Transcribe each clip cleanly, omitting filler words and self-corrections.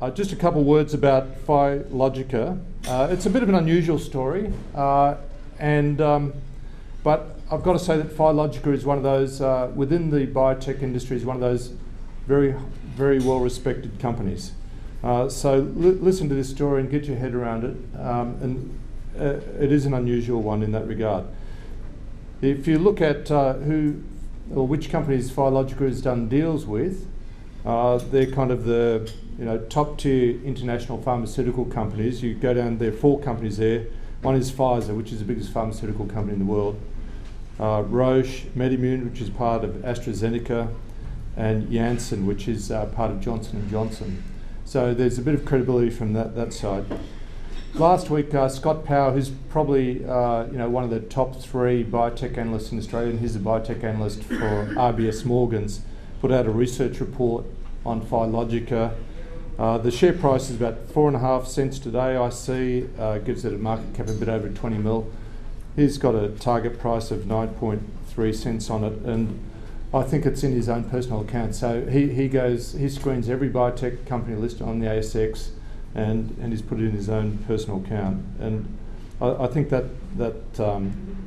Just a couple of words about Phylogica. It's a bit of an unusual story, but I've got to say that Phylogica is one of those, within the biotech industry, is one of those very, very well-respected companies. So listen to this story and get your head around it. It is an unusual one in that regard. If you look at who or which companies Phylogica has done deals with, they're kind of the top-tier international pharmaceutical companies. You go down, there are 4 companies there. One is Pfizer, which is the biggest pharmaceutical company in the world. Roche, MedImmune, which is part of AstraZeneca, and Janssen, which is part of Johnson & Johnson. So there's a bit of credibility from that side. Last week, Scott Power, who's probably one of the top 3 biotech analysts in Australia, and he's a biotech analyst for RBS Morgan's, put out a research report on Phylogica. The share price is about 4.5 cents today, I see, gives it a market cap a bit over 20 mil. He's got a target price of 9.3 cents on it, and I think it's in his own personal account. So he screens every biotech company listed on the ASX, and he's put it in his own personal account. And I think that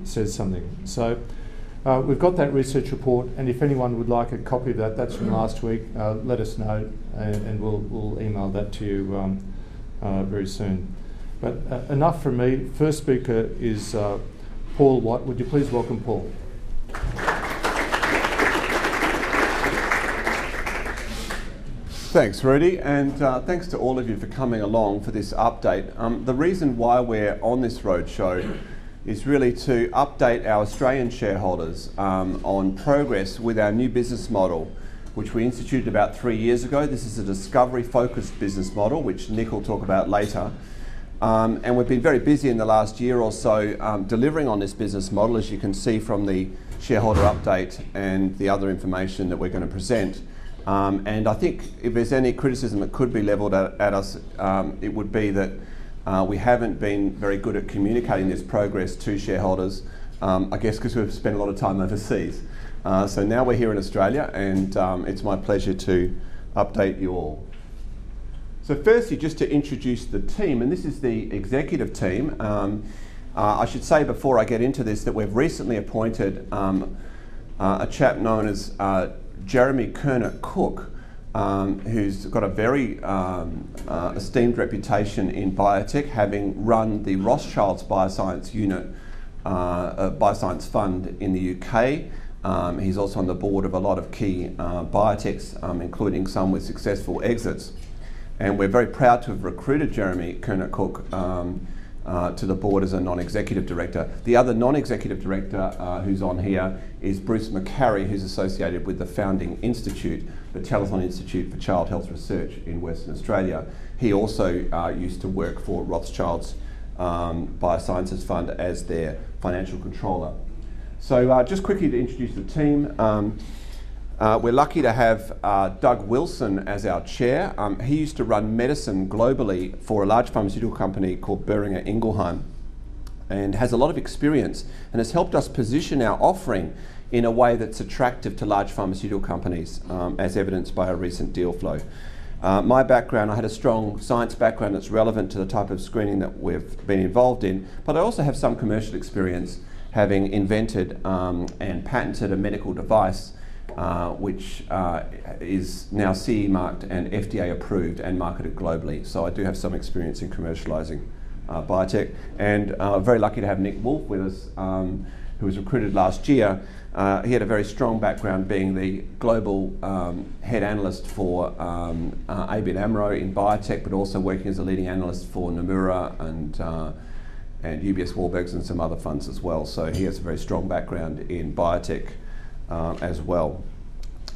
says something. So we've got that research report, and if anyone would like a copy of that, that's from last week, let us know, and we'll email that to you very soon. But enough from me. First speaker is Paul Watt. Would you please welcome Paul? Thanks, Rudy, and thanks to all of you for coming along for this update. The reason why we're on this roadshow is really to update our Australian shareholders on progress with our new business model, which we instituted about 3 years ago. This is a discovery-focused business model, which Nick will talk about later. And we've been very busy in the last year or so delivering on this business model, as you can see from the shareholder update and the other information that we're going to present. And I think if there's any criticism that could be levelled at us, it would be that we haven't been very good at communicating this progress to shareholders, I guess because we've spent a lot of time overseas. So now we're here in Australia, and it's my pleasure to update you all. So firstly, just to introduce the team, and this is the executive team. I should say before I get into this that we've recently appointed a chap known as Jeremy Kerner-Cook, who's got a very esteemed reputation in biotech, having run the Rothschild's Bioscience Unit, Bioscience Fund in the UK. He's also on the board of a lot of key biotechs, including some with successful exits. And we're very proud to have recruited Jeremy Kerner-Cook to the board as a non-executive director. The other non-executive director who's on here is Bruce McCarry, who's associated with the founding institute, the Telethon Institute for Child Health Research in Western Australia. He also used to work for Rothschild's Biosciences Fund as their financial controller. So just quickly to introduce the team. We're lucky to have Doug Wilson as our chair. He used to run medicine globally for a large pharmaceutical company called Boehringer Ingelheim, and has a lot of experience and has helped us position our offering in a way that's attractive to large pharmaceutical companies, as evidenced by a recent deal flow. My background, I had a strong science background that's relevant to the type of screening that we've been involved in, but I also have some commercial experience, having invented and patented a medical device which is now CE marked and FDA approved and marketed globally. So I do have some experience in commercialising biotech, and very lucky to have Nick Woolf with us, who was recruited last year. He had a very strong background being the global head analyst for ABN AMRO in biotech, but also working as a leading analyst for Nomura and UBS Warburgs and some other funds as well. So he has a very strong background in biotech as well.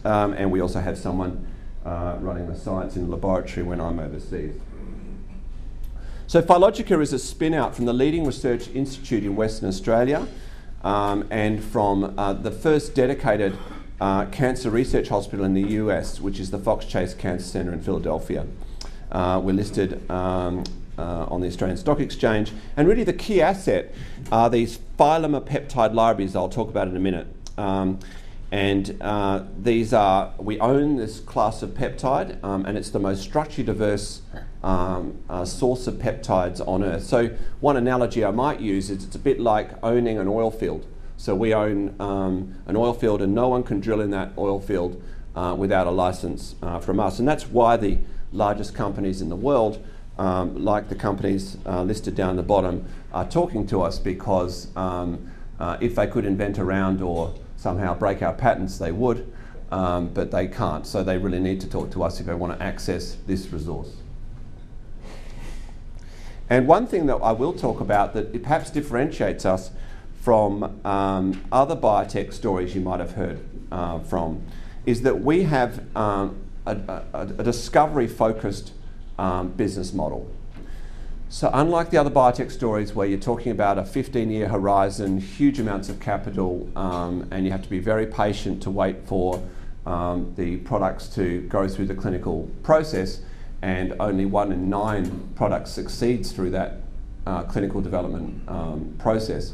And we also have someone running the science in the laboratory when I'm overseas. So Phylogica is a spin-out from the leading research institute in Western Australia, and from the first dedicated cancer research hospital in the US, which is the Fox Chase Cancer Center in Philadelphia. We're listed on the Australian Stock Exchange, and really the key asset are these phylomer peptide libraries I'll talk about in a minute. And we own this class of peptide, and it's the most structurally diverse source of peptides on Earth. So one analogy I might use is it's a bit like owning an oil field. So we own an oil field, and no one can drill in that oil field without a license from us. And that's why the largest companies in the world, like the companies listed down the bottom, are talking to us, because if they could invent around or somehow break our patents, they would, but they can't. So they really need to talk to us if they want to access this resource. And one thing that I will talk about that it perhaps differentiates us from other biotech stories you might have heard from is that we have a discovery-focused business model. So unlike the other biotech stories where you're talking about a 15-year horizon, huge amounts of capital, and you have to be very patient to wait for the products to go through the clinical process, and only 1 in 9 products succeeds through that clinical development process.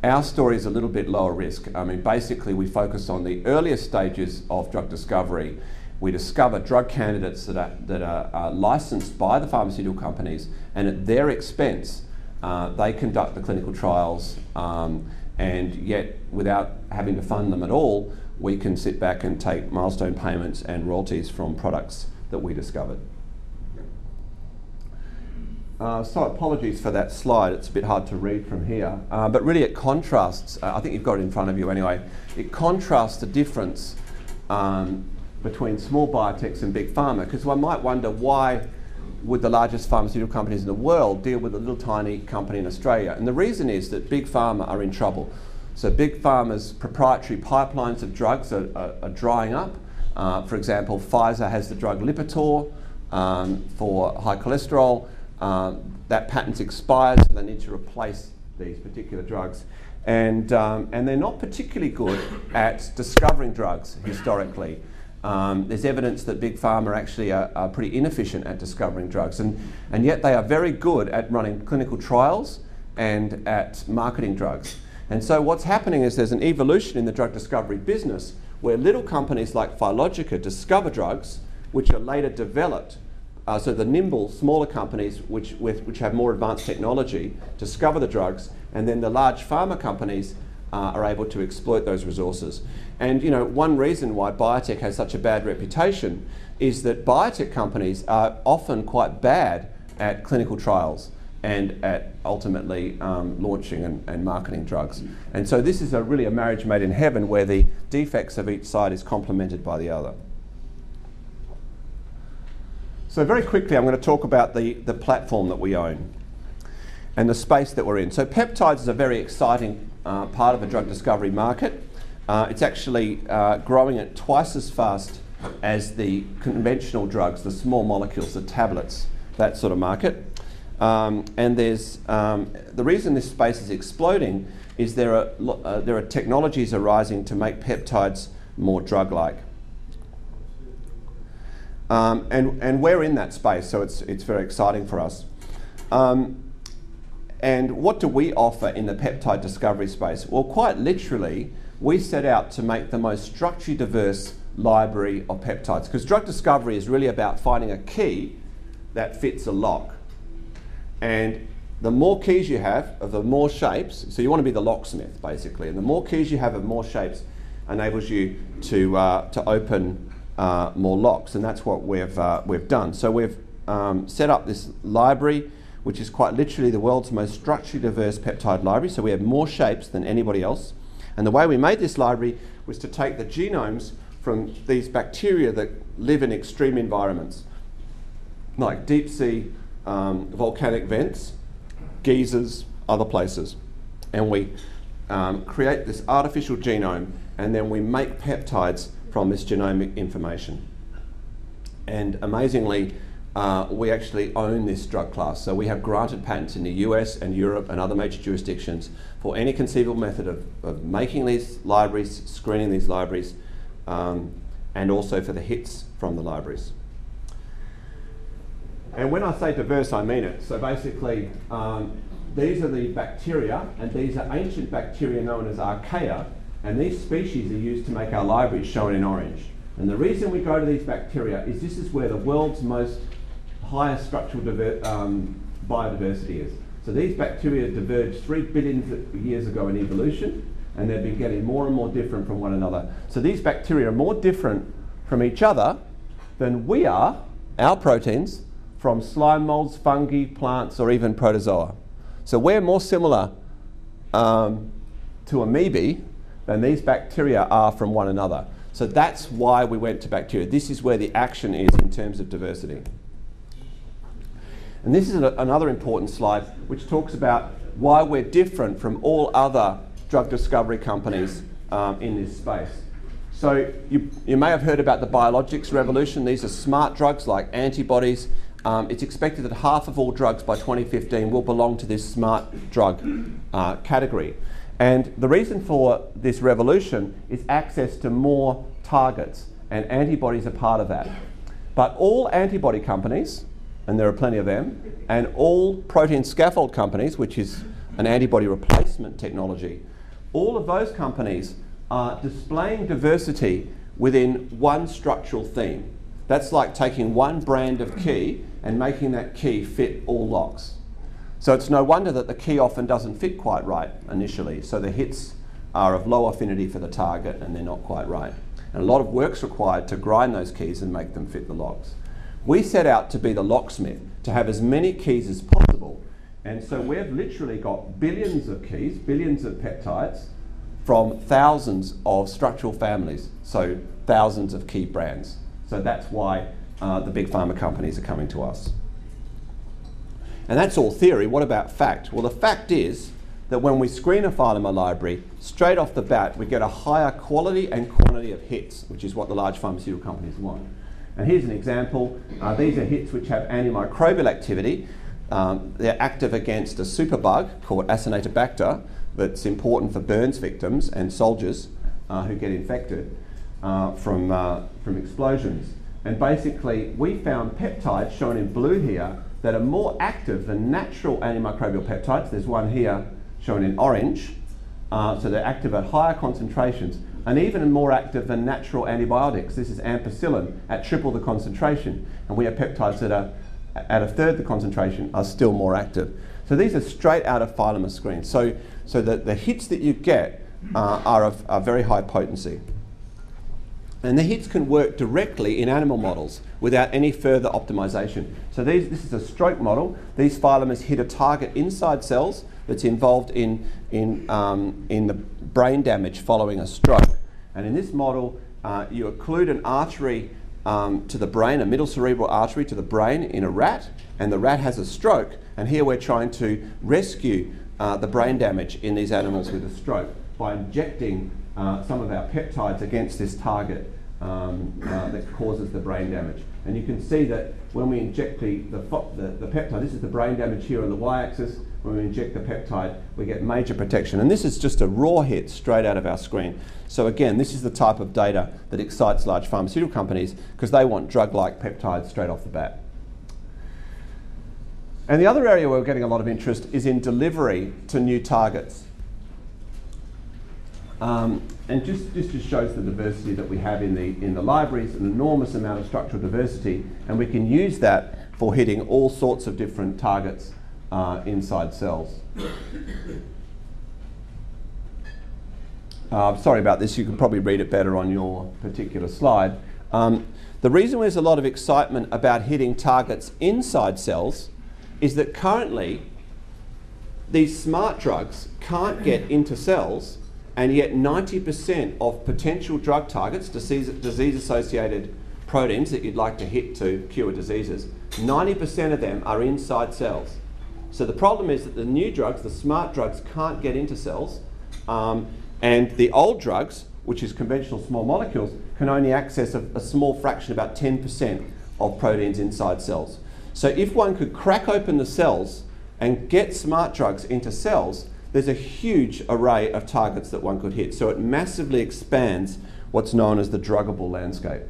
Our story is a little bit lower risk. I mean, basically we focus on the earliest stages of drug discovery. We discover drug candidates that are licensed by the pharmaceutical companies, and at their expense, they conduct the clinical trials, and yet without having to fund them at all, we can sit back and take milestone payments and royalties from products that we discovered. So apologies for that slide, it's a bit hard to read from here, but really it contrasts, I think you've got it in front of you anyway, it contrasts the difference between small biotechs and big pharma, because one might wonder, why would the largest pharmaceutical companies in the world deal with a little tiny company in Australia? And the reason is that big pharma are in trouble. So big pharma's proprietary pipelines of drugs are drying up. For example, Pfizer has the drug Lipitor for high cholesterol. That patent's expired, so they need to replace these particular drugs. And they're not particularly good at discovering drugs historically. There's evidence that big pharma actually are pretty inefficient at discovering drugs, and yet they are very good at running clinical trials and at marketing drugs. And so what's happening is there's an evolution in the drug discovery business where little companies like Phylogica discover drugs which are later developed. So the nimble, smaller companies which have more advanced technology discover the drugs, and then the large pharma companies are able to exploit those resources. And you know, one reason why biotech has such a bad reputation is that biotech companies are often quite bad at clinical trials and at ultimately launching and marketing drugs. And so this is really a marriage made in heaven where the defects of each side is complemented by the other. So very quickly, I'm going to talk about the platform that we own and the space that we're in. So peptides is a very exciting part of the drug discovery market. It's actually growing at twice as fast as the conventional drugs, the small molecules, the tablets, that sort of market. And there's the reason this space is exploding is there are technologies arising to make peptides more drug-like. And we're in that space, so it's very exciting for us. And what do we offer in the peptide discovery space? Well, quite literally, we set out to make the most structurally diverse library of peptides, because drug discovery is really about finding a key that fits a lock. And the more keys you have of the more shapes, so you want to be the locksmith basically, and the more keys you have of more shapes enables you to open more locks, and that's what we've done. So we've set up this library, which is quite literally the world's most structurally diverse peptide library. So we have more shapes than anybody else. And the way we made this library was to take the genomes from these bacteria that live in extreme environments, like deep sea volcanic vents, geysers, other places. And we create this artificial genome, and then we make peptides from this genomic information. And amazingly, we actually own this drug class. So we have granted patents in the US and Europe and other major jurisdictions for any conceivable method of making these libraries, screening these libraries, and also for the hits from the libraries. And when I say diverse, I mean it. So basically, these are the bacteria, and these are ancient bacteria known as archaea, And these species are used to make our libraries shown in orange. And the reason we go to these bacteria is this is where the world's most highest structural biodiversity is. So these bacteria diverged 3 billion years ago in evolution, and they've been getting more and more different from one another. So these bacteria are more different from each other than we are, our proteins, from slime molds, fungi, plants, or even protozoa. So we're more similar to amoebae than these bacteria are from one another. So that's why we went to bacteria. This is where the action is in terms of diversity. And this is another important slide which talks about why we're different from all other drug discovery companies in this space. So you may have heard about the biologics revolution. These are smart drugs like antibodies. It's expected that half of all drugs by 2015 will belong to this smart drug category. And the reason for this revolution is access to more targets, and antibodies are part of that. But all antibody companies, and there are plenty of them, and all protein scaffold companies, which is an antibody replacement technology, all of those companies are displaying diversity within one structural theme. That's like taking one brand of key and making that key fit all locks. So it's no wonder that the key often doesn't fit quite right initially. So the hits are of low affinity for the target and they're not quite right. And a lot of work's required to grind those keys and make them fit the locks. We set out to be the locksmith, to have as many keys as possible. And so we've literally got billions of keys, billions of peptides from thousands of structural families, so thousands of key brands. So that's why the big pharma companies are coming to us. And that's all theory. What about fact? Well, the fact is that when we screen a phylum library, straight off the bat, we get a higher quality and quantity of hits, which is what the large pharmaceutical companies want. And here's an example. These are hits which have antimicrobial activity. They're active against a superbug called Acinetobacter that's important for burns victims and soldiers who get infected from explosions. And basically, we found peptides shown in blue here that are more active than natural antimicrobial peptides. There's one here shown in orange. So they're active at higher concentrations and even more active than natural antibiotics. This is ampicillin at triple the concentration. And we have peptides that are at a third the concentration are still more active. So these are straight out of phylum screens. So the hits that you get are of very high potency. And the hits can work directly in animal models without any further optimization. So this is a stroke model. These phylums hit a target inside cells that's involved in the brain damage following a stroke. And in this model, you occlude an artery to the brain, a middle cerebral artery to the brain in a rat, and the rat has a stroke. And here we're trying to rescue the brain damage in these animals with a stroke by injecting some of our peptides against this target that causes the brain damage. And you can see that when we inject the peptide, this is the brain damage here on the y-axis. When we inject the peptide, we get major protection. And this is just a raw hit straight out of our screen. So again, this is the type of data that excites large pharmaceutical companies because they want drug-like peptides straight off the bat. And the other area where we're getting a lot of interest is in delivery to new targets. And this just shows the diversity that we have in the libraries, an enormous amount of structural diversity, and we can use that for hitting all sorts of different targets inside cells. Sorry about this, you can probably read it better on your particular slide. The reason there's a lot of excitement about hitting targets inside cells is that currently these smart drugs can't get into cells, and yet 90% of potential drug targets, disease-associated proteins that you'd like to hit to cure diseases, 90% of them are inside cells. So the problem is that the new drugs, the smart drugs, can't get into cells, and the old drugs, which is conventional small molecules, can only access a small fraction, about 10% of proteins inside cells. So if one could crack open the cells and get smart drugs into cells, there's a huge array of targets that one could hit. So it massively expands what's known as the druggable landscape.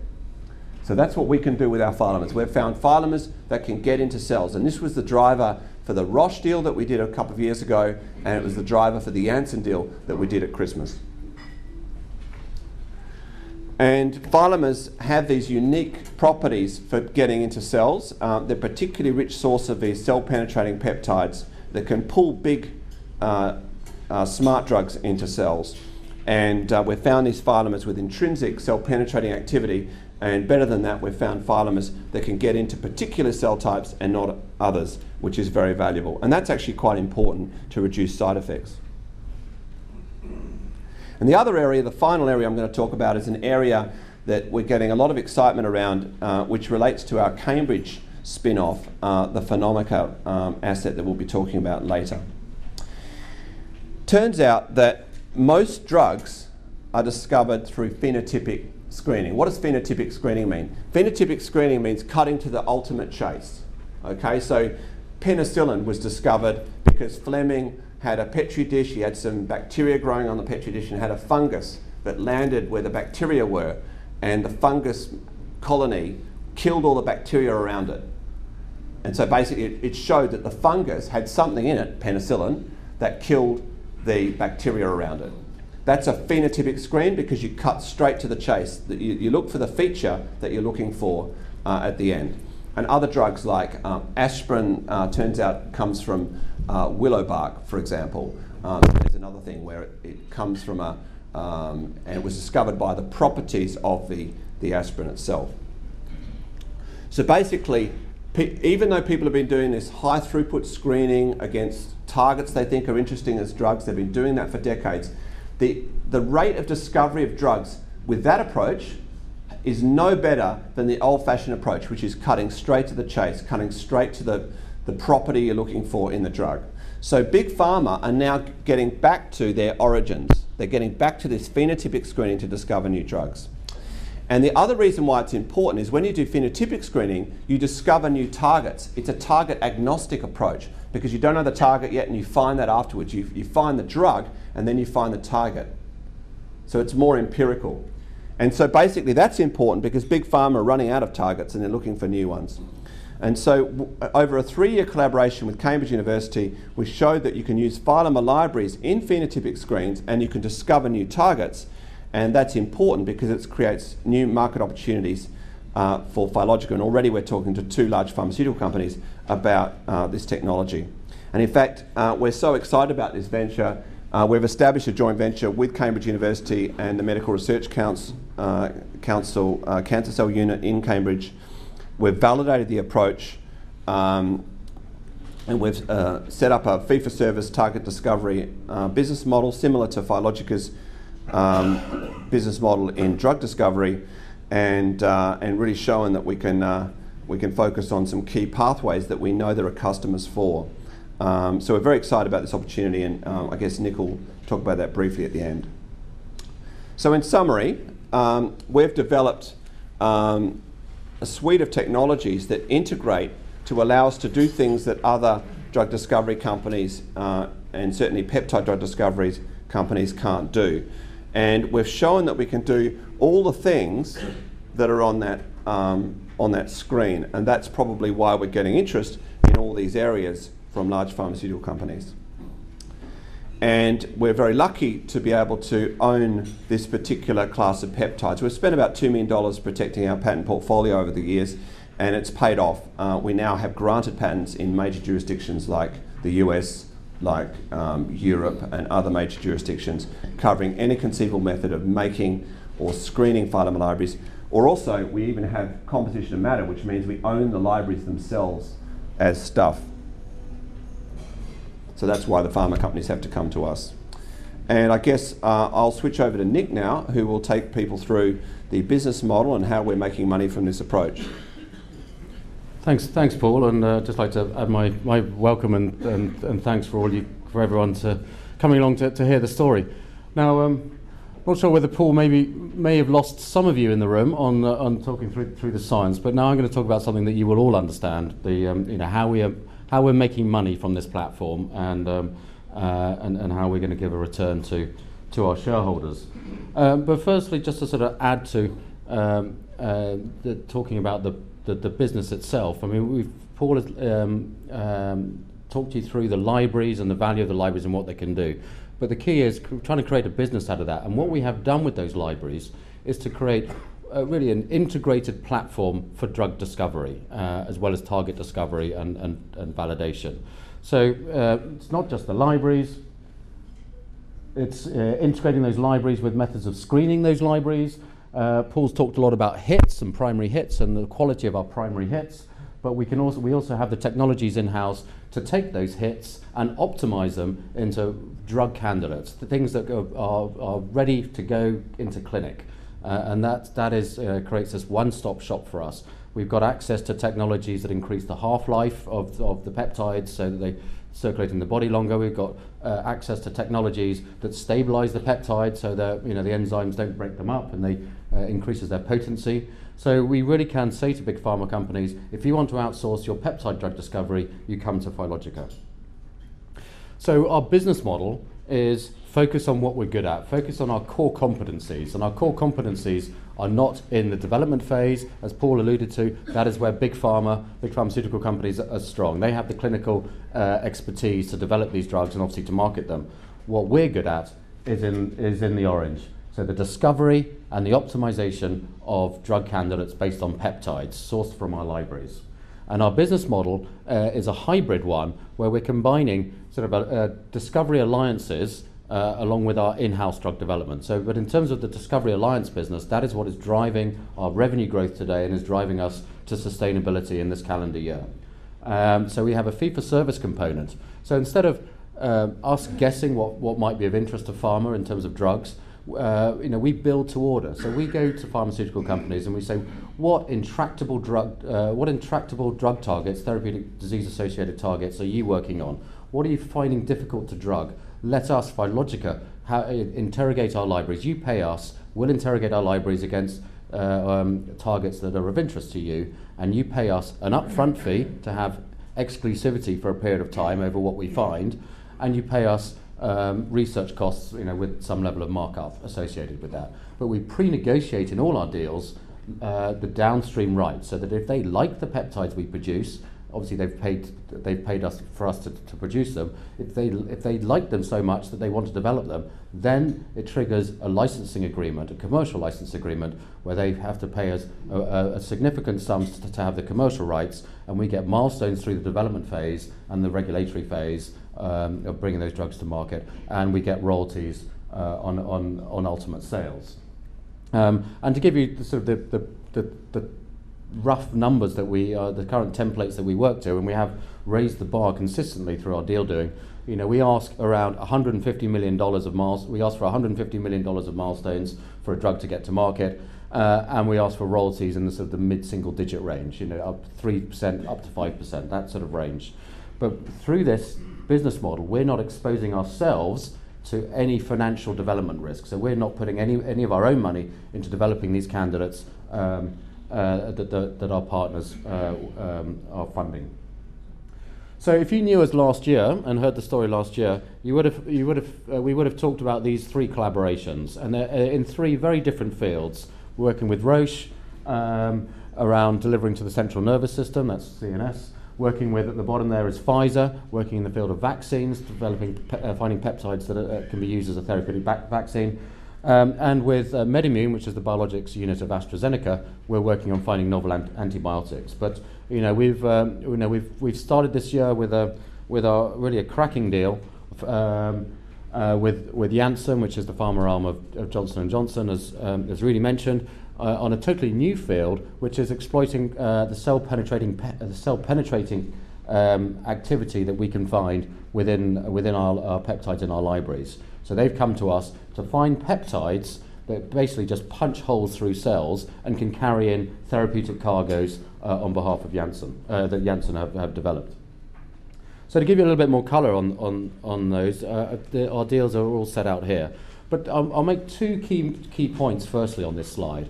So that's what we can do with our phylums. We've found phylums that can get into cells. And this was the driver for the Roche deal that we did a couple of years ago, and it was the driver for the Janssen deal that we did at Christmas. And phylomers have these unique properties for getting into cells. They're a particularly rich source of these cell-penetrating peptides that can pull big smart drugs into cells. And we've found these phylomers with intrinsic cell-penetrating activity, and better than that, we've found phylomers that can get into particular cell types and not others, which is very valuable. And that's actually quite important to reduce side effects. And the other area, the final area I'm going to talk about, is an area that we're getting a lot of excitement around, which relates to our Cambridge spin-off, the Phylogica asset that we'll be talking about later. Turns out that most drugs are discovered through phenotypic screening. What does phenotypic screening mean? Phenotypic screening means cutting to the ultimate chase. Okay, so penicillin was discovered because Fleming had a petri dish, he had some bacteria growing on the petri dish and had a fungus that landed where the bacteria were, and the fungus colony killed all the bacteria around it. And so basically it showed that the fungus had something in it, penicillin, that killed the bacteria around it. That's a phenotypic screen because you cut straight to the chase. You look for the feature that you're looking for at the end. And other drugs like aspirin, turns out, comes from willow bark, for example. There's another thing where it comes from and it was discovered by the properties of the aspirin itself. So basically, even though people have been doing this high throughput screening against targets they think are interesting as drugs, they've been doing that for decades, the rate of discovery of drugs with that approach is no better than the old-fashioned approach, which is cutting straight to the chase, cutting straight to the property you're looking for in the drug. So big pharma are now getting back to their origins. They're getting back to this phenotypic screening to discover new drugs. And the other reason why it's important is when you do phenotypic screening, you discover new targets. It's a target agnostic approach because you don't know the target yet and you find that afterwards. You find the drug and then you find the target. So it's more empirical. And so basically that's important because big pharma are running out of targets and they're looking for new ones. And so over a 3-year collaboration with Cambridge University, we showed that you can use phylomer libraries in phenotypic screens and you can discover new targets. And that's important because it creates new market opportunities for Phylogica. And already we're talking to 2 large pharmaceutical companies about this technology. And in fact, we're so excited about this venture. We've established a joint venture with Cambridge University and the Medical Research Council Cancer Cell Unit in Cambridge. We've validated the approach and we've set up a fee-for-service target discovery business model similar to Phylogica's business model in drug discovery, and really showing that we can focus on some key pathways that we know there are customers for. So we're very excited about this opportunity, and I guess Nick will talk about that briefly at the end. So in summary, we've developed a suite of technologies that integrate to allow us to do things that other drug discovery companies and certainly peptide drug discovery companies can't do. And we've shown that we can do all the things that are on that screen, and that's probably why we're getting interest in all these areas from large pharmaceutical companies. And we're very lucky to be able to own this particular class of peptides. We've spent about $2 million protecting our patent portfolio over the years, and it's paid off. We now have granted patents in major jurisdictions like the US, like Europe and other major jurisdictions, covering any conceivable method of making or screening phylomer libraries. Or also, we even have composition of matter, which means we own the libraries themselves as stuff. So that's why the pharma companies have to come to us. And I guess I'll switch over to Nick now, who will take people through the business model and how we're making money from this approach. Thanks, Paul, and just like to add my welcome and thanks for everyone coming along to hear the story. Now, I'm not sure whether Paul may have lost some of you in the room on talking through the science, but now I'm going to talk about something that you will all understand: how we're making money from this platform and how we're going to give a return to our shareholders. But firstly, just to sort of add to talking about the business itself. I mean, Paul has talked you through the libraries and the value of the libraries and what they can do. But the key is trying to create a business out of that. And what we have done with those libraries is to create really an integrated platform for drug discovery, as well as target discovery and validation. So it's not just the libraries, it's integrating those libraries with methods of screening those libraries. Paul's talked a lot about hits and primary hits and the quality of our primary hits, but we also have the technologies in-house to take those hits and optimize them into drug candidates, the things that are ready to go into clinic. And that creates this one-stop shop for us. We've got access to technologies that increase the half-life of the peptides so that they circulate in the body longer. We've got access to technologies that stabilize the peptide so that the enzymes don't break them up and they increases their potency. So we really can say to big pharma companies, if you want to outsource your peptide drug discovery, you come to Phylogica. So our business model is focus on what we're good at, focus on our core competencies. And our core competencies are not in the development phase, as Paul alluded to. That is where big pharmaceutical companies are strong. They have the clinical expertise to develop these drugs and obviously to market them. What we're good at is in the orange. So the discovery and the optimization of drug candidates based on peptides sourced from our libraries. And our business model is a hybrid one where we're combining sort of discovery alliances along with our in-house drug development. But in terms of the Discovery Alliance business, that is what is driving our revenue growth today and is driving us to sustainability in this calendar year. So we have a fee-for-service component. So instead of us guessing what might be of interest to pharma in terms of drugs, we build to order. So we go to pharmaceutical companies and we say, what intractable drug targets, therapeutic disease-associated targets, are you working on? What are you finding difficult to drug? Let us, Phylogica, interrogate our libraries. You pay us, we'll interrogate our libraries against targets that are of interest to you, and you pay us an upfront fee to have exclusivity for a period of time over what we find, and you pay us research costs, with some level of markup associated with that. But we pre-negotiate in all our deals the downstream rights, so that if they like the peptides we produce, obviously they've paid us for us to produce them. If they like them so much that they want to develop them, then it triggers a licensing agreement, a commercial license agreement, where they have to pay us a significant sum to have the commercial rights, and we get milestones through the development phase and the regulatory phase of bringing those drugs to market, and we get royalties on ultimate sales. And to give you the rough numbers that the current templates that we work to, and we have raised the bar consistently through our deal doing. We ask around $150 million we ask for $150 million of milestones for a drug to get to market, and we ask for royalties in the sort of the mid-single digit range, up 3% up to 5%, that sort of range. But through this business model, we're not exposing ourselves to any financial development risk. So we're not putting any of our own money into developing these candidates that our partners are funding. So if you knew us last year and heard the story last year, we would have talked about these three collaborations, and they're in three very different fields. We're working with Roche around delivering to the central nervous system, that's CNS. Working with, at the bottom there, is Pfizer, working in the field of vaccines, finding peptides that can be used as a therapeutic vaccine. And with MedImmune, which is the biologics unit of AstraZeneca, we're working on finding novel antibiotics. But we've started this year with a really cracking deal with Janssen, which is the pharma arm of Johnson & Johnson, as Rudy mentioned, on a totally new field, which is exploiting the cell penetrating activity that we can find within our peptides in our libraries. So they've come to us to find peptides that basically just punch holes through cells and can carry in therapeutic cargoes on behalf of Janssen, that Janssen have developed. So to give you a little bit more colour on those, our deals are all set out here. But I'll make two key points firstly on this slide.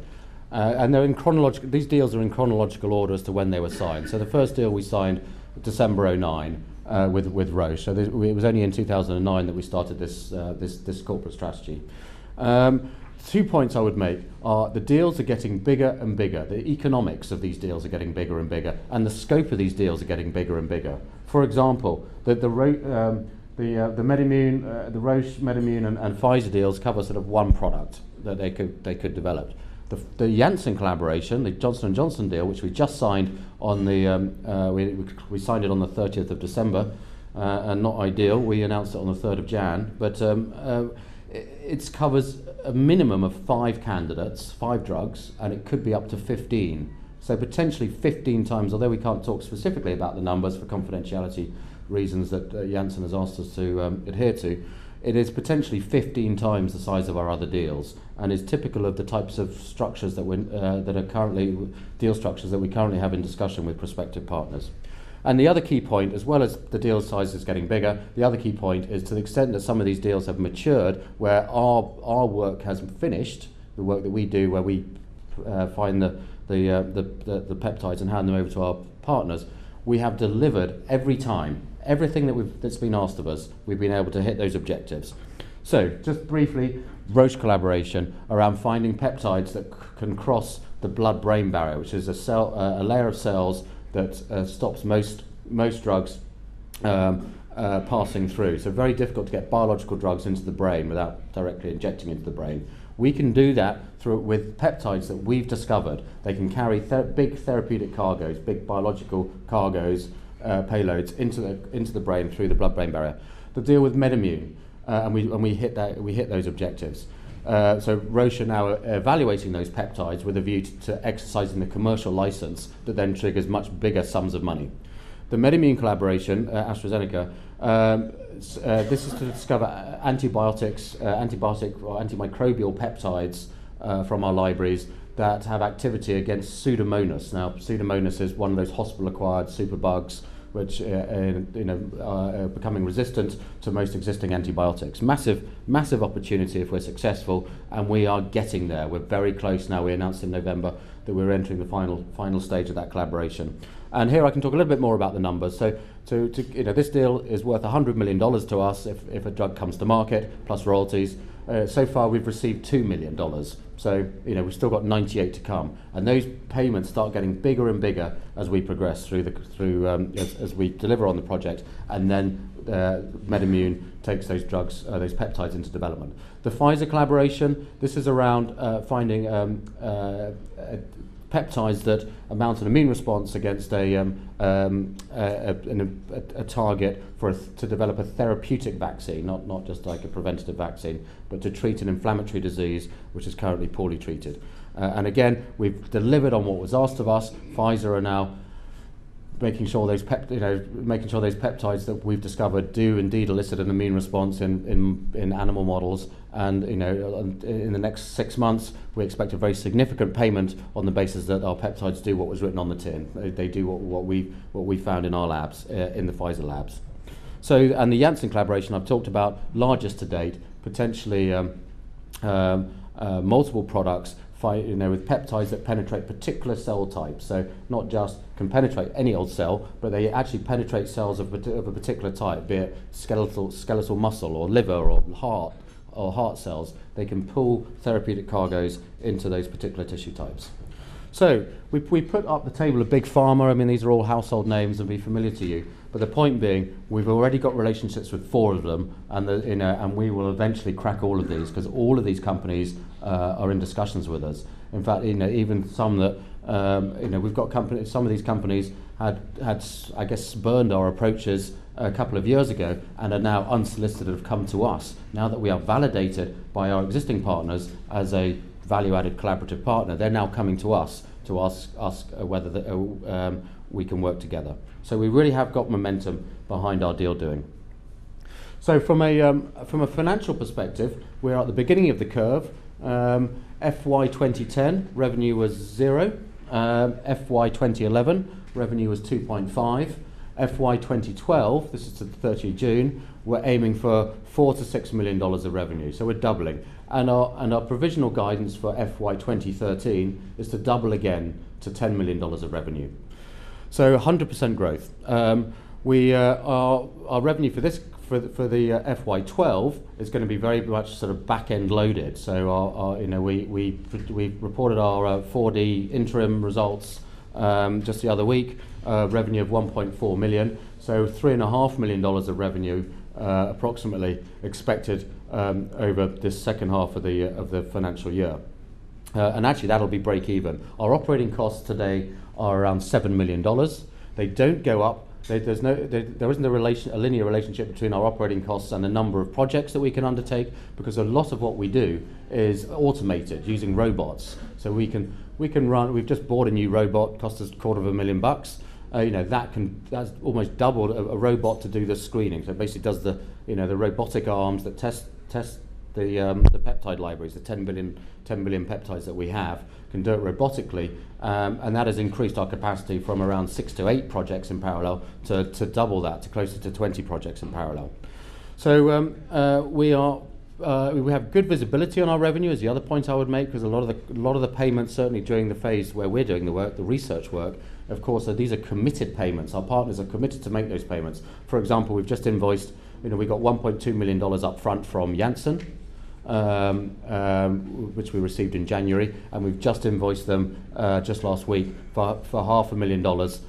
And they're in chronological. These deals are in chronological order as to when they were signed. So the first deal we signed December 2009 with Roche. So it was only in 2009 that we started this corporate strategy. 2 points I would make are the deals are getting bigger and bigger. The economics of these deals are getting bigger and bigger, and the scope of these deals are getting bigger and bigger. For example, the MedImmune, the Roche, MedImmune, and Pfizer deals cover sort of one product. that they could develop. The Janssen collaboration, the Johnson & Johnson deal, which we just signed on we signed it on the 30th of December, and not ideal. We announced it on the 3rd of Jan, but it covers a minimum of 5 candidates, 5 drugs, and it could be up to 15. So potentially 15 times, although we can't talk specifically about the numbers for confidentiality reasons that Janssen has asked us to adhere to, it is potentially 15 times the size of our other deals, and is typical of the types of structures that are currently deal structures that we currently have in discussion with prospective partners. And the other key point, as well as the deal size is getting bigger, the other key point is to the extent that some of these deals have matured, where our work has finished, the work that we do, where we find the peptides and hand them over to our partners, we have delivered every time. Everything that's been asked of us, we've been able to hit those objectives. So, just briefly, Roche collaboration around finding peptides that can cross the blood-brain barrier, which is a layer of cells that stops most drugs passing through. So very difficult to get biological drugs into the brain without directly injecting into the brain. We can do that with peptides that we've discovered. They can carry big therapeutic cargoes, big biological cargoes, payloads into the brain through the blood-brain barrier. The deal with MedImmune, and we hit those objectives. So Roche are now evaluating those peptides with a view to exercising the commercial license that then triggers much bigger sums of money. The MedImmune collaboration, AstraZeneca, this is to discover antibiotic or antimicrobial peptides from our libraries that have activity against Pseudomonas. Now, Pseudomonas is one of those hospital-acquired superbugs which are becoming resistant to most existing antibiotics. Massive opportunity if we're successful, and we are getting there. We're very close now. We announced in November that we're entering the final stage of that collaboration. And here I can talk a little bit more about the numbers. So, this deal is worth $100 million to us if a drug comes to market, plus royalties. So far, we've received $2 million. So, we've still got 98 to come, and those payments start getting bigger and bigger as we progress as we deliver on the project, and then MedImmune takes those drugs, those peptides into development. The Pfizer collaboration, this is around finding peptides that mount an immune response against a target to develop a therapeutic vaccine, not just like a preventative vaccine, but to treat an inflammatory disease which is currently poorly treated. And again, we've delivered on what was asked of us. Pfizer are now making sure those peptides that we've discovered do indeed elicit an immune response in animal models, and in the next 6 months we expect a very significant payment on the basis that our peptides do what was written on the tin. They do what we found in our labs, in the Pfizer labs. So, and the Janssen collaboration I've talked about, largest to date, potentially multiple products with peptides that penetrate particular cell types. So not just can penetrate any old cell, but they actually penetrate cells of a particular type, be it skeletal muscle or liver or heart cells. They can pull therapeutic cargoes into those particular tissue types. So we put up the table of big pharma. I mean, these are all household names and be familiar to you. But the point being, we've already got relationships with 4 of them, and we will eventually crack all of these, because all of these companies are in discussions with us. In fact, even some that we've got companies. Some of these companies had I guess burned our approaches a couple of years ago, and are now unsolicited, have come to us now that we are validated by our existing partners as a value-added collaborative partner. They're now coming to us to ask whether we can work together. So we really have got momentum behind our deal doing. So from a financial perspective, we're at the beginning of the curve. FY 2010 revenue was 0. FY 2011 revenue was 2.5. FY 2012, this is to the 30th of June, we're aiming for $4 to $6 million of revenue, so we're doubling. And our provisional guidance for FY 2013 is to double again to $10 million of revenue. So 100% growth. Our revenue for the FY 12 is going to be very much sort of back-end loaded. So we reported our 4D interim results just the other week. Revenue of 1.4 million. So $3.5 million of revenue approximately expected over this second half of the financial year. And actually that'll be break even. Our operating costs today are around $7 million. They don't go up. There isn't a linear relationship between our operating costs and the number of projects that we can undertake, because a lot of what we do is automated using robots. So we can run. We've just bought a new robot, cost us $250,000. That's almost doubled a robot to do the screening. So it basically does the robotic arms that test the peptide libraries, the 10 billion peptides that we have, can do it robotically, and that has increased our capacity from around 6 to 8 projects in parallel to double that, to closer to 20 projects in parallel. So we have good visibility on our revenue, is the other point I would make, because a lot of the payments, certainly during the phase where we're doing the work, the research work, of course, these are committed payments. Our partners are committed to make those payments. For example, we've just invoiced, we got $1.2 million up front from Janssen, which we received in January, and we've just invoiced them just last week for $500,000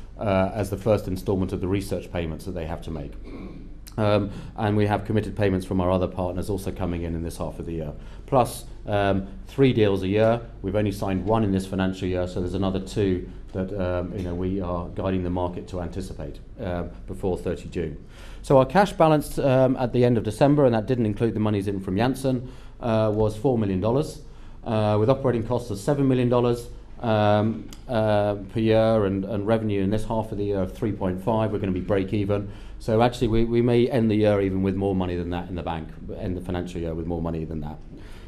as the first instalment of the research payments that they have to make. And we have committed payments from our other partners also coming in this half of the year. Plus 3 deals a year. We've only signed 1 in this financial year, so there's another 2 that we are guiding the market to anticipate before 30 June. So our cash balance at the end of December, and that didn't include the monies in from Janssen, was $4 million, with operating costs of $7 million per year, and revenue in this half of the year of 3.5. We're going to be break even. So actually we may end the year even with more money than that in the bank, end the financial year with more money than that.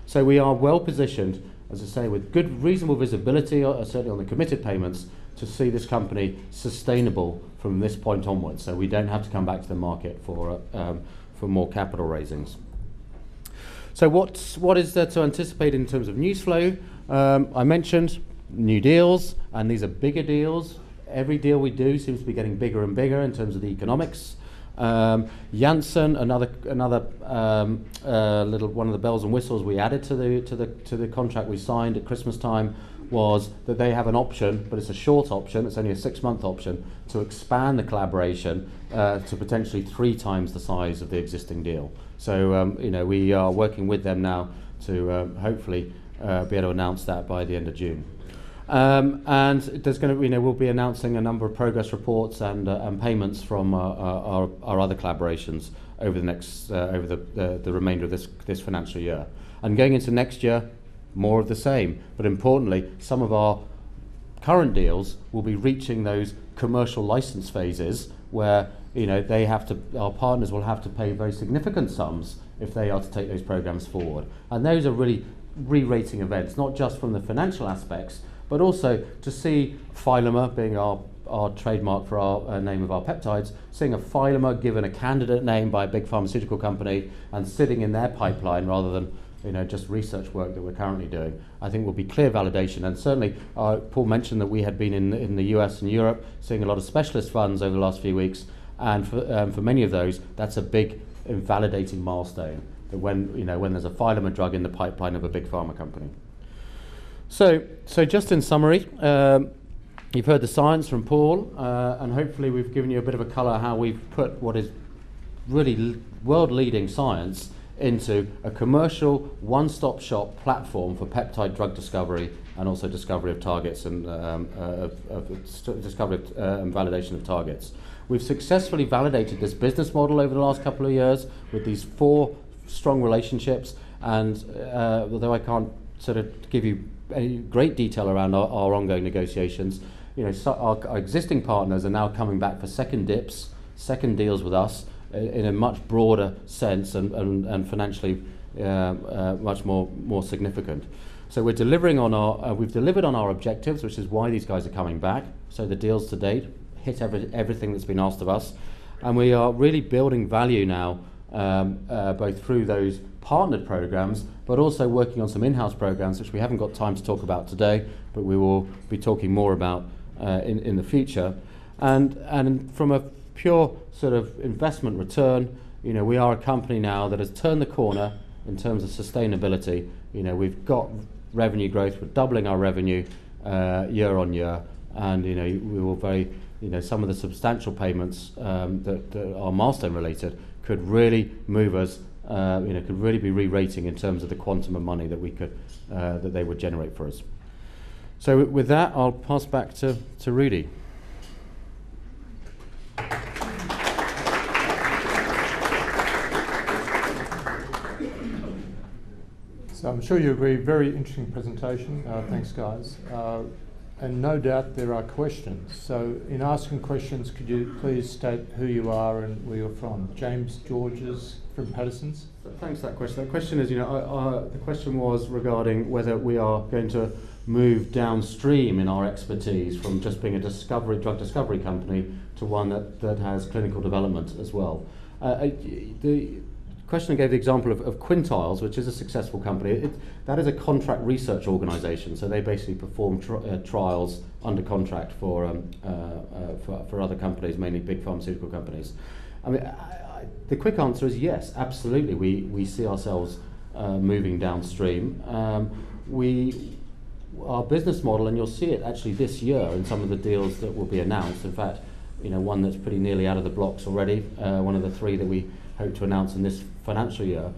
So we are well positioned, as I say, with good reasonable visibility, certainly on the committed payments, to see this company sustainable from this point onwards. So we don't have to come back to the market for more capital raisings. So what is there to anticipate in terms of news flow? I mentioned new deals, and these are bigger deals. Every deal we do seems to be getting bigger and bigger in terms of the economics. Janssen, another little one of the bells and whistles we added to the contract we signed at Christmas time was that they have an option, but it's a short option. It's only a 6-month option to expand the collaboration to potentially 3 times the size of the existing deal. So we are working with them now to hopefully be able to announce that by the end of June. And there's going to, we'll be announcing a number of progress reports and payments from our other collaborations over the next over the remainder of this financial year. And going into next year, more of the same. But importantly, some of our current deals will be reaching those commercial license phases where our partners will have to pay very significant sums if they are to take those programs forward. And those are really re-rating events, not just from the financial aspects, but also to see Phylogica, being our trademark for our name of our peptides, seeing a Phylogica given a candidate name by a big pharmaceutical company and sitting in their pipeline rather than just research work that we're currently doing, I think will be clear validation. And certainly, Paul mentioned that we had been in the US and Europe seeing a lot of specialist funds over the last few weeks, and for many of those, that's a big validating milestone, that when there's a Phylogica drug in the pipeline of a big pharma company. So just in summary, you've heard the science from Paul, and hopefully we've given you a bit of a colour how we've put what is really world-leading science into a commercial one-stop shop platform for peptide drug discovery and also discovery of targets and discovery and validation of targets. We've successfully validated this business model over the last couple of years with these 4 strong relationships, and although I can't sort of give you any great detail around our ongoing negotiations, our existing partners are now coming back for second deals with us in a much broader sense and financially much more significant. So we're delivering on we've delivered on our objectives, which is why these guys are coming back. So the deals to date hit everything that's been asked of us, and we are really building value now, both through those partnered programs, but also working on some in-house programs, which we haven't got time to talk about today, but we will be talking more about in the future. And from a pure sort of investment return, we are a company now that has turned the corner in terms of sustainability. We've got revenue growth, we're doubling our revenue year on year, and we will some of the substantial payments that are milestone related could really move us could really be re-rating in terms of the quantum of money that we could that they would generate for us. So with that, I'll pass back to Rudy. So I'm sure you agree, very interesting presentation. Thanks, guys. And no doubt there are questions. So in asking questions, could you please state who you are and where you're from? James Georges from Patterson's. Thanks for that question. That question is, the question was regarding whether we are going to move downstream in our expertise from just being a drug discovery company to one that has clinical development as well. The question gave the example of Quintiles, which is a successful company. That is a contract research organisation, so they basically perform trials under contract for other companies, mainly big pharmaceutical companies. I mean, the quick answer is yes, absolutely. We see ourselves moving downstream. Our business model, and you'll see it actually this year in some of the deals that will be announced. In fact, one that's pretty nearly out of the blocks already. One of the 3 that we hope to announce in this financial year,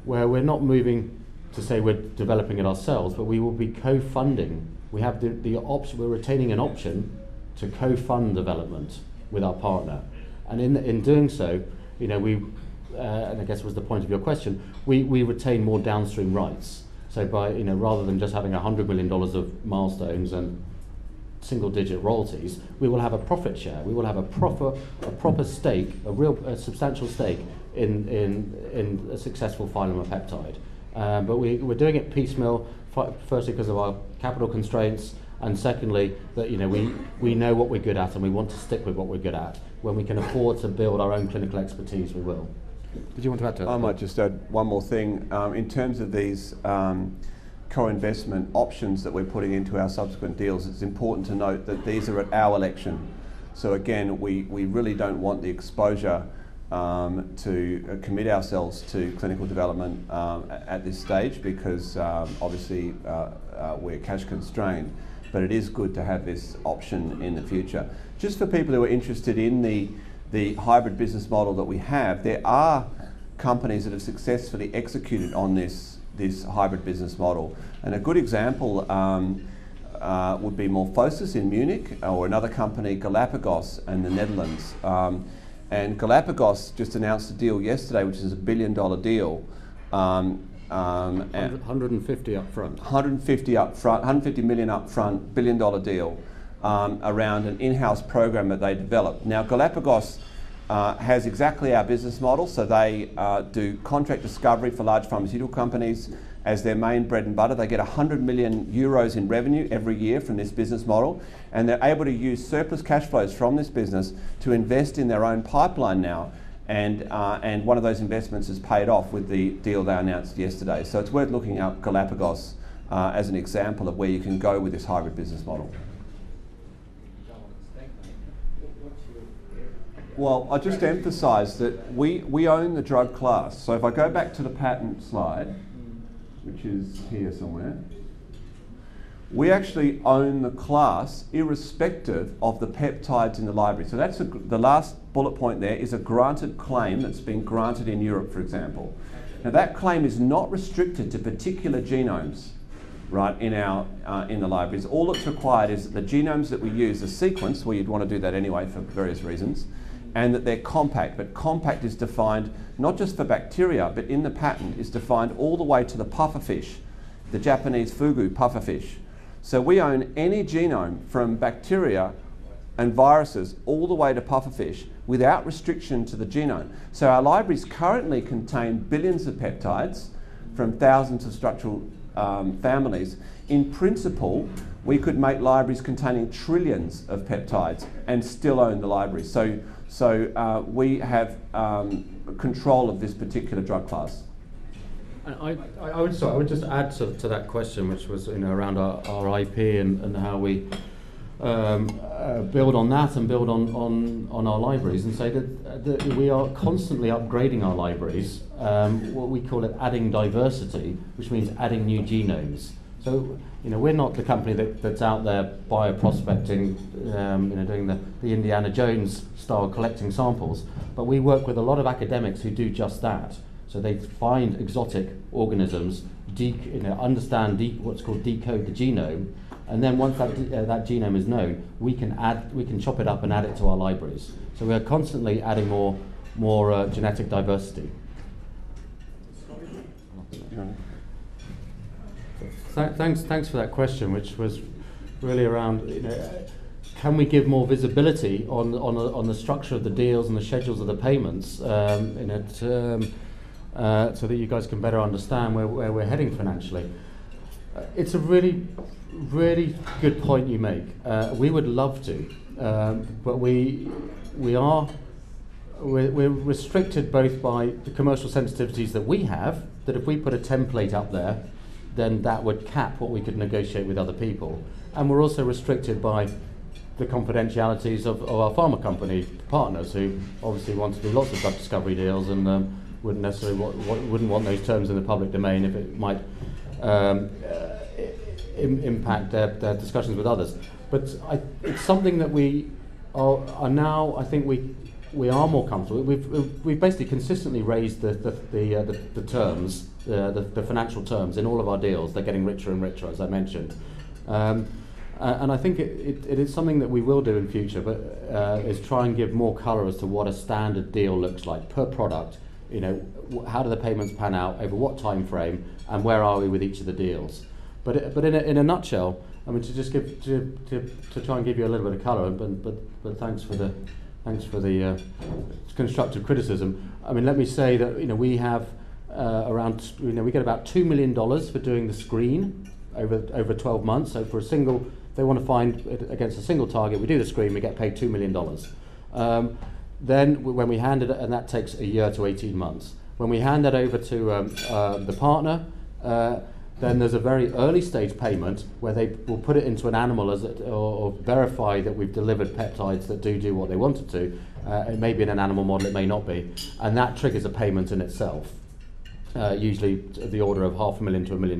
where we're not moving to say we're developing it ourselves, but we will be co-funding. We have the option. We're retaining an option to co-fund development with our partner, and in doing so, and I guess was the point of your question, we retain more downstream rights. So by rather than just having $100 million of milestones and single-digit royalties, we will have a profit share. We will have a proper stake, a substantial stake in a successful peptide. But we're doing it piecemeal. Firstly, because of our capital constraints, and secondly, that we know what we're good at, and we want to stick with what we're good at. When we can afford to build our own clinical expertise, we will. Did you want to add to that? I might just add one more thing. In terms of these co-investment options that we're putting into our subsequent deals, it's important to note that these are at our election. So again, we really don't want the exposure to commit ourselves to clinical development at this stage, because obviously we're cash constrained, but it is good to have this option in the future. Just for people who are interested in the hybrid business model that we have, there are companies that have successfully executed on this hybrid business model. And a good example would be Morphosis in Munich, or another company, Galapagos, in the Netherlands. And Galapagos just announced a deal yesterday, which is $1 billion deal. 150 up front. 150 million up front, $1 billion deal around an in-house program that they developed. Now, Galapagos has exactly our business model, so they do contract discovery for large pharmaceutical companies as their main bread and butter. They get 100 million euros in revenue every year from this business model, and they're able to use surplus cash flows from this business to invest in their own pipeline now, and one of those investments is paid off with the deal they announced yesterday. So it's worth looking up Galapagos as an example of where you can go with this hybrid business model. Well, I just emphasise that we own the drug class. So if I go back to the patent slide, which is here somewhere, we actually own the class irrespective of the peptides in the library. So that's the last bullet point there is a granted claim that's been granted in Europe, for example. Now that claim is not restricted to particular genomes, right, in the libraries. All that's required is that the genomes that we use are sequenced, well, you'd want to do that anyway for various reasons, and that they're compact. But compact is defined not just for bacteria, but in the patent is defined all the way to the pufferfish, the Japanese fugu pufferfish. So we own any genome from bacteria and viruses all the way to pufferfish without restriction to the genome. So our libraries currently contain billions of peptides from thousands of structural families. In principle, we could make libraries containing trillions of peptides and still own the library. So we have control of this particular drug class. I would just add to that question, which was around our IP and how we build on that and build on our libraries, and say that we are constantly upgrading our libraries. What we call it adding diversity, which means adding new genomes. So we're not the company that's out there bioprospecting, doing the Indiana Jones style collecting samples, but we work with a lot of academics who do just that. So they find exotic organisms, understand what's called decode the genome, and then once that genome is known, we can chop it up and add it to our libraries. So we are constantly adding more genetic diversity. Thanks for that question, which was really around, can we give more visibility on the structure of the deals and the schedules of the payments, so that you guys can better understand where we're heading financially. It's a really, really good point you make. We would love to, but we're restricted both by the commercial sensitivities that we have, that if we put a template up there, then that would cap what we could negotiate with other people. And we're also restricted by the confidentialities of our pharma company partners, who obviously want to do lots of drug discovery deals and wouldn't necessarily wouldn't want those terms in the public domain if it might impact their discussions with others. But it's something that we are now, I think we are more comfortable. We've basically consistently raised the terms, the financial terms in all of our deals. They're getting richer and richer, as I mentioned. And I think it is something that we will do in future, but is try and give more colour as to what a standard deal looks like per product. How do the payments pan out over what time frame, and where are we with each of the deals? But in a nutshell, I mean, to just give to try and give you a little bit of colour, but thanks for the constructive criticism. I mean, let me say that we have around we get about $2 million for doing the screen over 12 months. So for a single, if they want to find it against a single target, we do the screen, we get paid $2 million. Then when we hand it, and that takes a year to 18 months. When we hand that over to the partner, then there's a very early stage payment where they will put it into an animal or verify that we've delivered peptides that do what they wanted to. It may be in an animal model, it may not be, and that triggers a payment in itself, usually the order of $500,000 to $1 million.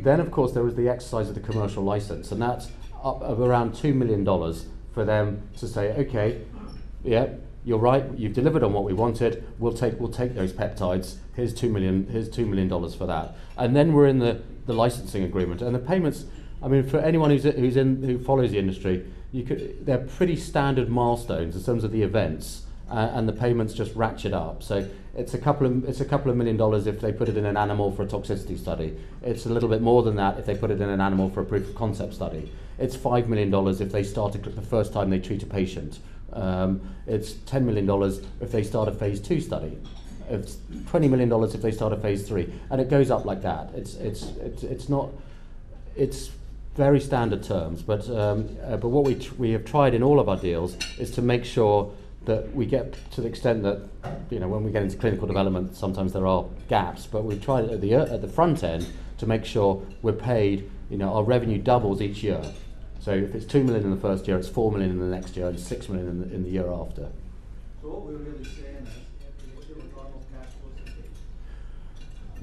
Then of course there was the exercise of the commercial license, and that's up of around $2 million for them to say, okay, yeah, you're right, you've delivered on what we wanted, we'll take those peptides, here's $2 million for that. And then we're in the licensing agreement, and the payments, I mean, for anyone who follows the industry, they're pretty standard milestones in terms of the events, and the payments just ratchet up. So it's a couple of $1 million if they put it in an animal for a toxicity study. It's a little bit more than that if they put it in an animal for a proof of concept study. It's $5 million if they start the first time they treat a patient. It's $10 million if they start a phase 2 study. It's $20 million if they start a phase 3, and it goes up like that. It's very standard terms, but what we have tried in all of our deals is to make sure that we get to the extent that when we get into clinical development, sometimes there are gaps, but we've tried at the front end to make sure we're paid. Our revenue doubles each year. So if it's $2 million in the first year, it's $4 million in the next year, and $6 million in the year after. So what we're really saying is, your normal cash flows.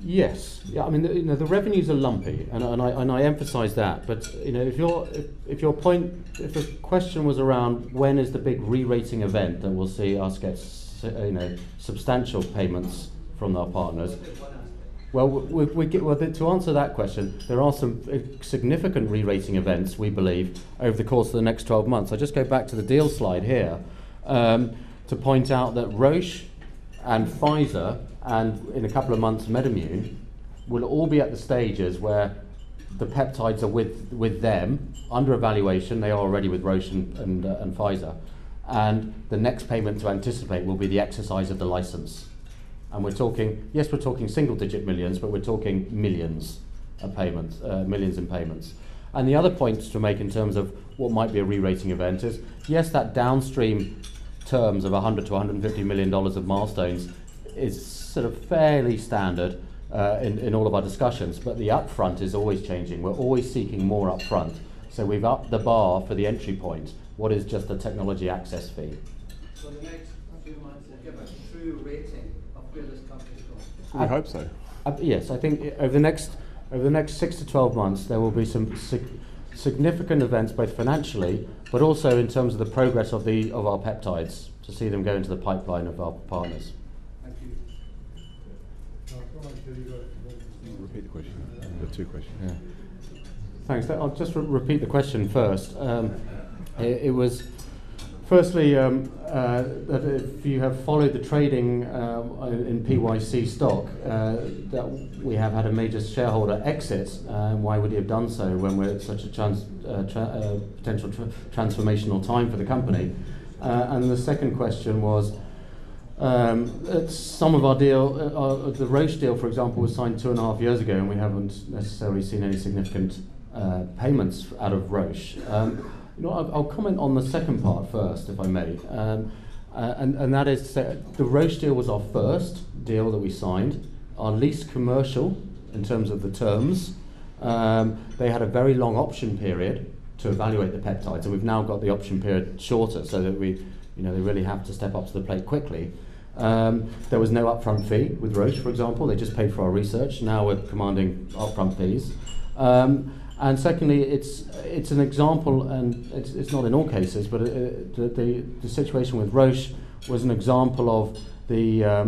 Yes, yeah. I mean, the revenues are lumpy, and I emphasise that. But if the question was around when is the big re-rating event that we'll see us get substantial payments from our partners. Well, to answer that question, there are some significant re-rating events, we believe, over the course of the next 12 months. I just go back to the deal slide here to point out that Roche and Pfizer, and in a couple of months MedImmune, will all be at the stages where the peptides are with them, under evaluation. They are already with Roche and Pfizer. And the next payment to anticipate will be the exercise of the license. And we're talking single-digit millions, but we're talking millions of payments, millions in payments. And the other points to make in terms of what might be a re-rating event is, yes, that downstream terms of $100 to $150 million of milestones is sort of fairly standard in all of our discussions, but the upfront is always changing. We're always seeking more upfront. So we've upped the bar for the entry point. What is just a technology access fee? So the next few months will give a true rating of where this company's going. We hope so. Yes, I think over the next 6 to 12 months there will be some significant events, both financially, but also in terms of the progress of our peptides, to see them go into the pipeline of our partners. Thank you. Repeat the question. There are two questions. Yeah. Thanks. I'll just repeat the question first. It was firstly that if you have followed the trading in PYC stock, that we have had a major shareholder exit, why would he have done so when we're at such a potential transformational time for the company? And the second question was, some of our deal, the Roche deal, for example, was signed 2.5 years ago, and we haven't necessarily seen any significant payments out of Roche. I'll comment on the second part first, if I may, and that is the Roche deal was our first deal that we signed, our least commercial in terms of the terms. They had a very long option period to evaluate the peptides, and we've now got the option period shorter, so that they really have to step up to the plate quickly. There was no upfront fee with Roche, for example. They just paid for our research. Now we're commanding upfront fees. And secondly, it's an example, and it's not in all cases, but the situation with Roche was an example of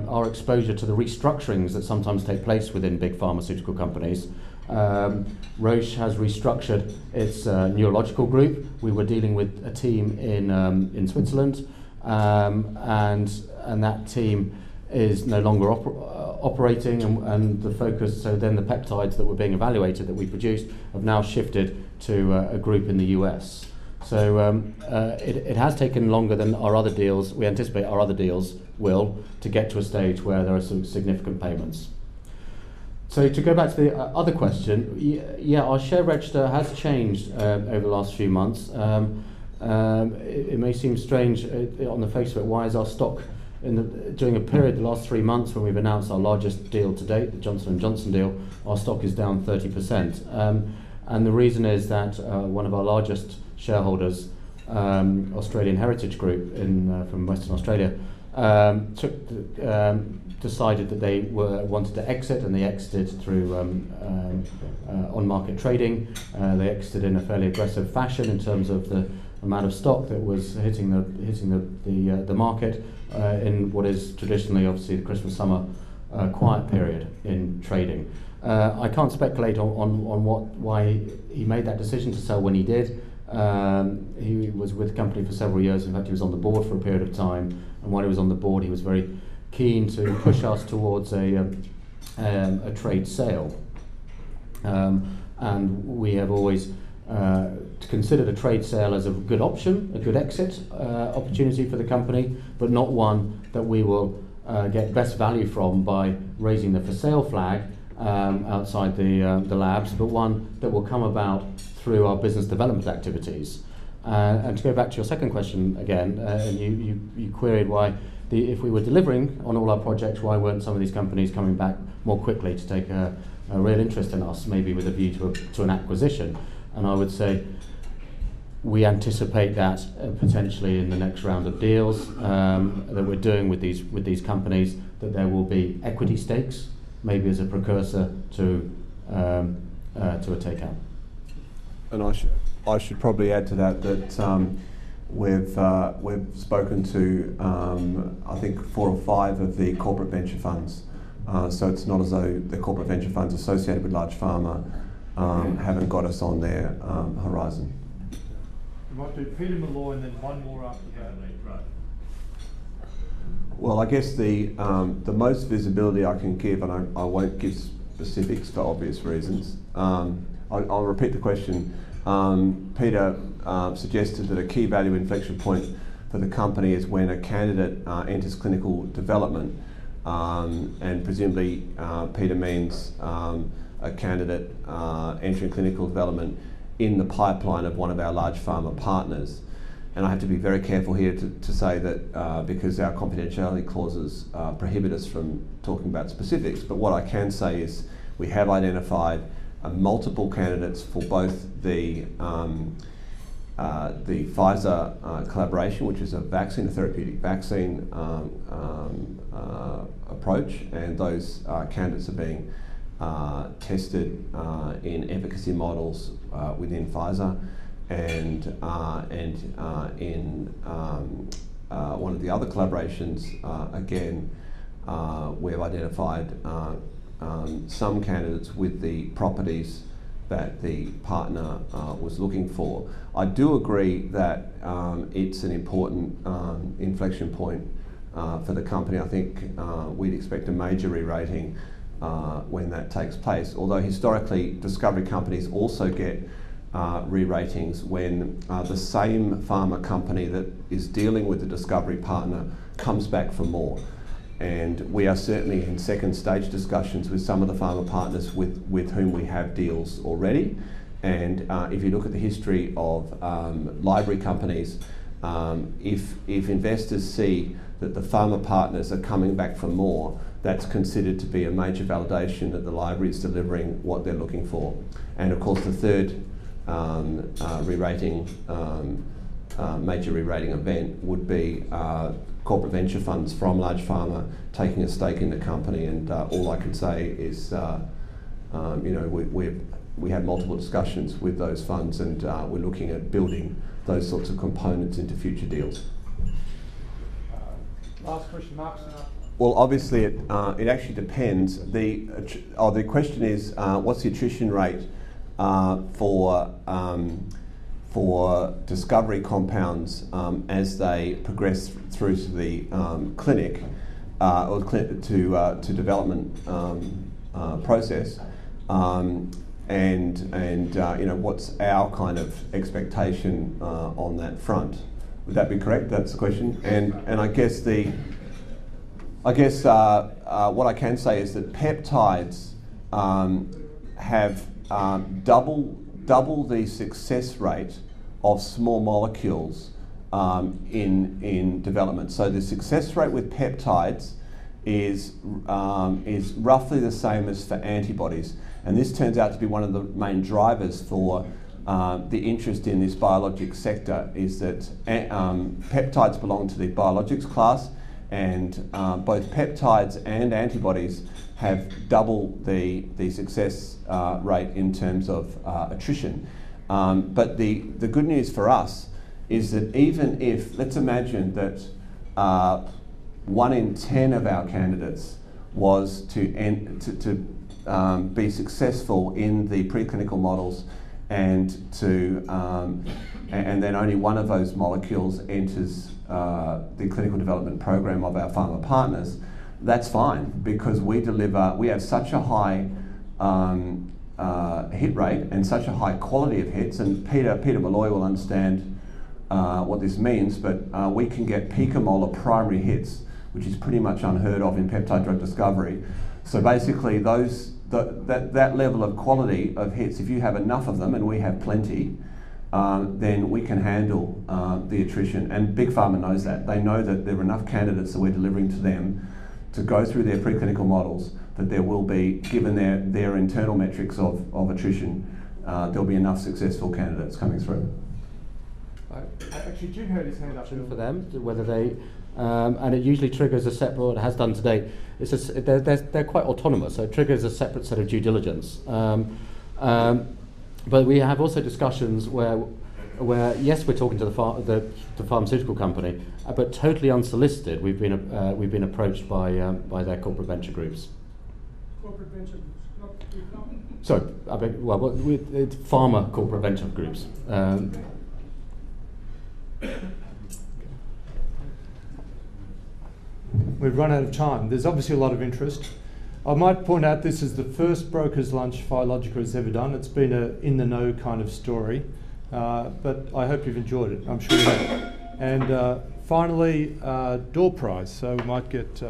our exposure to the restructurings that sometimes take place within big pharmaceutical companies. Roche has restructured its neurological group. We were dealing with a team in Switzerland, and that team is no longer operating, and the focus, so then the peptides that were being evaluated that we produced have now shifted to a group in the US. So it has taken longer than our other deals. We anticipate our other deals will, to get to a stage where there are some significant payments. So to go back to the other question, yeah, our share register has changed over the last few months. It may seem strange on the face of it, why is our stock during a period, the last 3 months when we've announced our largest deal to date, the Johnson & Johnson deal, our stock is down 30%. And the reason is that one of our largest shareholders, Australian Heritage Group from Western Australia, decided that they wanted to exit, and they exited through on-market trading. They exited in a fairly aggressive fashion in terms of the amount of stock that was hitting the market in what is traditionally, obviously, the Christmas summer quiet period in trading. I can't speculate on why he made that decision to sell when he did. He was with the company for several years. In fact, he was on the board for a period of time, and while he was on the board, he was very keen to push us towards a trade sale. And we have always considered a trade sale as a good option, a good exit opportunity for the company, but not one that we will get best value from by raising the for sale flag outside the labs, but one that will come about through our business development activities. And to go back to your second question again, and you queried why, if we were delivering on all our projects, why weren't some of these companies coming back more quickly to take a real interest in us, maybe with a view to an acquisition? And I would say we anticipate that potentially in the next round of deals that we're doing with these companies, that there will be equity stakes, maybe as a precursor to a takeout. And I should probably add to that we've spoken to I think 4 or 5 of the corporate venture funds. So it's not as though the corporate venture funds associated with large pharma haven't got us on their horizon. We might do Peter Malloy and then one more after that. Well, I guess the most visibility I can give, and I won't give specifics for obvious reasons. I'll repeat the question. Peter suggested that a key value inflection point for the company is when a candidate enters clinical development, and presumably Peter means a candidate entering clinical development in the pipeline of one of our large pharma partners. And I have to be very careful here to say that because our confidentiality clauses prohibit us from talking about specifics, but what I can say is we have identified multiple candidates for both the Pfizer collaboration, which is a therapeutic vaccine approach, and those candidates are being tested in efficacy models within Pfizer, and in one of the other collaborations, again, we've identified some candidates with the properties that the partner was looking for. I do agree that it's an important inflection point for the company. I think we'd expect a major re-rating when that takes place, although historically discovery companies also get re-ratings when the same pharma company that is dealing with the discovery partner comes back for more. And we are certainly in second stage discussions with some of the pharma partners with whom we have deals already. And if you look at the history of library companies, if investors see that the pharma partners are coming back for more, that's considered to be a major validation that the library is delivering what they're looking for. And of course the third re-rating, major re-rating event would be corporate venture funds from large pharma taking a stake in the company. And all I can say is, we have multiple discussions with those funds, and we're looking at building those sorts of components into future deals. Last question, Mark. Well, obviously it actually depends. The question is, what's the attrition rate for discovery compounds as they progress through to the clinic or to development process, and what's our kind of expectation on that front? Would that be correct? That's the question. And I guess what I can say is that peptides have double the success rate of small molecules in development. So the success rate with peptides is roughly the same as for antibodies, and this turns out to be one of the main drivers for the interest in this biologics sector, is that peptides belong to the biologics class, and both peptides and antibodies have double the success rate in terms of attrition. But the good news for us is that even if, let's imagine that 1 in 10 of our candidates was to be successful in the preclinical models, and then only one of those molecules enters the clinical development program of our pharma partners, that's fine, because we have such a high hit rate and such a high quality of hits, and Peter Malloy will understand what this means, but we can get picomolar primary hits, which is pretty much unheard of in peptide drug discovery. So basically that level of quality of hits, if you have enough of them, and we have plenty, then we can handle the attrition. And Big Pharma knows that. They know that there are enough candidates that we're delivering to them to go through their preclinical models, that there will be, given their internal metrics of attrition, there'll be enough successful candidates coming through. Actually, Jim had his hand up. For them, whether they, and it usually triggers a separate, it has done today, they're quite autonomous, so it triggers a separate set of due diligence. But we have also discussions where yes, we're talking to the pharmaceutical company, but totally unsolicited. We've been approached by their corporate venture groups. Corporate venture groups, not. Sorry, it's pharma corporate venture groups. We've run out of time. There's obviously a lot of interest. I might point out this is the first broker's lunch Phylogica has ever done. It's been a in-the-know kind of story, but I hope you've enjoyed it. I'm sure you have. And finally, door prize. So we might get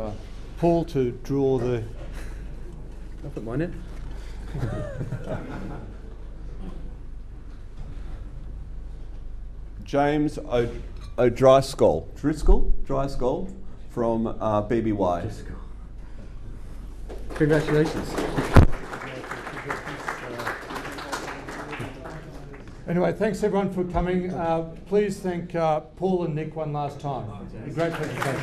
Paul to draw the... I'll put mine in. James O'Driscoll from BBY. Congratulations. Anyway, thanks everyone for coming. Please thank Paul and Nick one last time. A great presentation.